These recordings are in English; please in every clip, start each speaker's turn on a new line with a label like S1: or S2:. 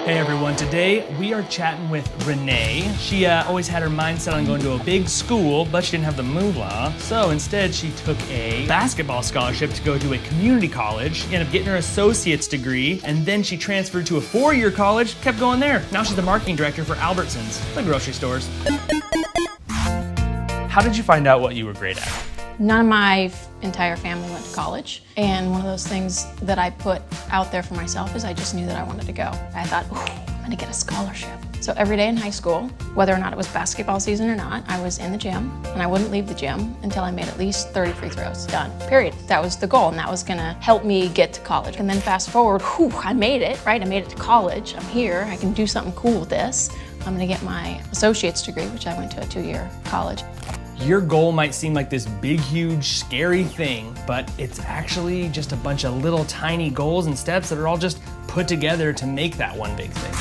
S1: Hey everyone, today we are chatting with Renae. She always had her mind set on going to a big school, but she didn't have the moolah. So instead she took a basketball scholarship to go to a community college. She ended up getting her associate's degree, and then she transferred to a 4-year college, kept going there. Now she's the marketing director for Albertsons, the grocery stores. How did you find out what you were great at?
S2: None of my entire family went to college, and one of those things that I put out there for myself is I just knew that I wanted to go. I thought, I'm gonna get a scholarship. So every day in high school, whether or not it was basketball season or not, I was in the gym, and I wouldn't leave the gym until I made at least 30 free throws. Done, period. That was the goal, and that was gonna help me get to college. And then fast forward, I made it, right? I made it to college. I'm here, I can do something cool with this. I'm gonna get my associate's degree, which I went to a 2-year college.
S1: Your goal might seem like this big, huge, scary thing, but it's actually just a bunch of little tiny goals and steps that are all just put together to make that one big thing.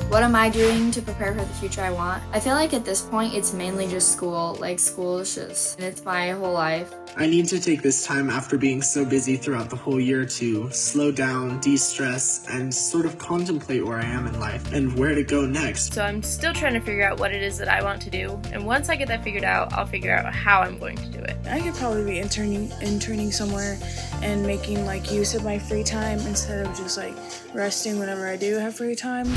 S3: What am I doing to prepare for the future I want? I feel like at this point it's mainly just school. Like school is just, and it's my whole life.
S4: I need to take this time after being so busy throughout the whole year to slow down, de-stress, and sort of contemplate where I am in life and where to go next.
S5: So I'm still trying to figure out what it is that I want to do, and once I get that figured out, I'll figure out how I'm going to do it.
S6: I could probably be interning somewhere and making like use of my free time instead of just like resting whenever I do have free time.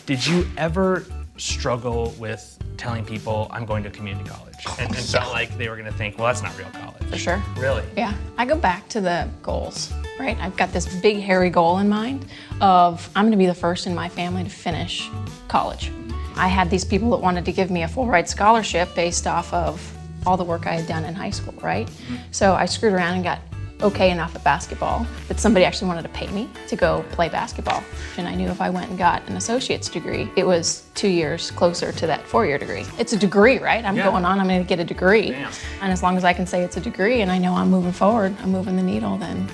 S1: Did you ever struggle with telling people I'm going to community college and felt like they were gonna think, well, that's not real college?
S2: For sure.
S1: Really?
S2: Yeah, I go back to the goals, right? I've got this big, hairy goal in mind of I'm gonna be the first in my family to finish college. I had these people that wanted to give me a full ride scholarship based off of all the work I had done in high school, right? So I screwed around and got okay enough at basketball that somebody actually wanted to pay me to go play basketball. And I knew if I went and got an associate's degree, it was 2 years closer to that 4-year degree. It's a degree, right? I'm going on, I'm gonna get a degree.
S1: Damn.
S2: And as long as I can say it's a degree and I know I'm moving forward, I'm moving the needle, then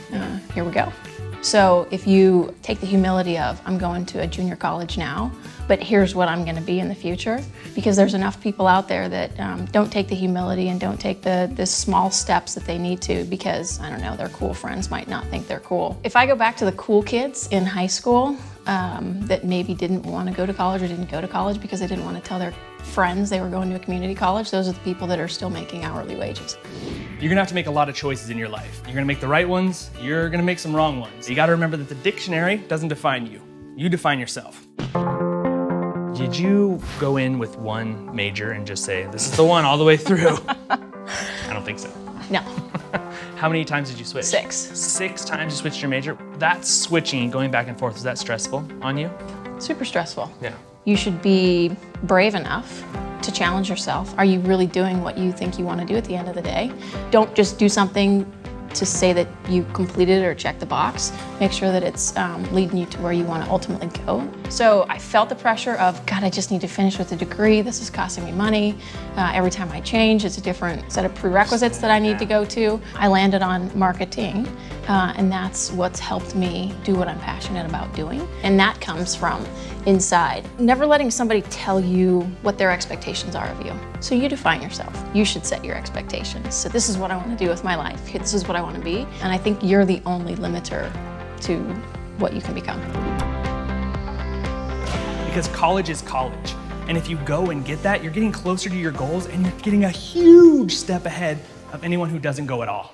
S2: here we go. So if you take the humility of, I'm going to a junior college now, but here's what I'm gonna be in the future, because there's enough people out there that don't take the humility and don't take the small steps that they need to because, I don't know, their cool friends might not think they're cool. If I go back to the cool kids in high school that maybe didn't wanna go to college or didn't go to college because they didn't wanna tell their friends they were going to a community college, those are the people that are still making hourly wages.
S1: You're gonna have to make a lot of choices in your life. You're gonna make the right ones, you're gonna make some wrong ones. You gotta remember that the dictionary doesn't define you. You define yourself. Did you go in with one major and just say, this is the one all the way through? I don't think so.
S2: No.
S1: How many times did you switch?
S2: 6.
S1: 6 times you switched your major? That switching, going back and forth, was that stressful on you?
S2: Super stressful.
S1: Yeah.
S2: You should be brave enough to challenge yourself. Are you really doing what you think you want to do at the end of the day? Don't just do something to say that you completed or checked the box. Make sure that it's leading you to where you want to ultimately go. So I felt the pressure of, God, I just need to finish with a degree. This is costing me money. Every time I change, it's a different set of prerequisites that I need to go to. I landed on marketing, and that's what's helped me do what I'm passionate about doing. And that comes from inside. Never letting somebody tell you what their expectations are of you. So you define yourself. You should set your expectations. So this is what I want to do with my life. This is what I want to be. And I think you're the only limiter to what you can become.
S1: Because college is college. And if you go and get that, you're getting closer to your goals and you're getting a huge step ahead of anyone who doesn't go at all.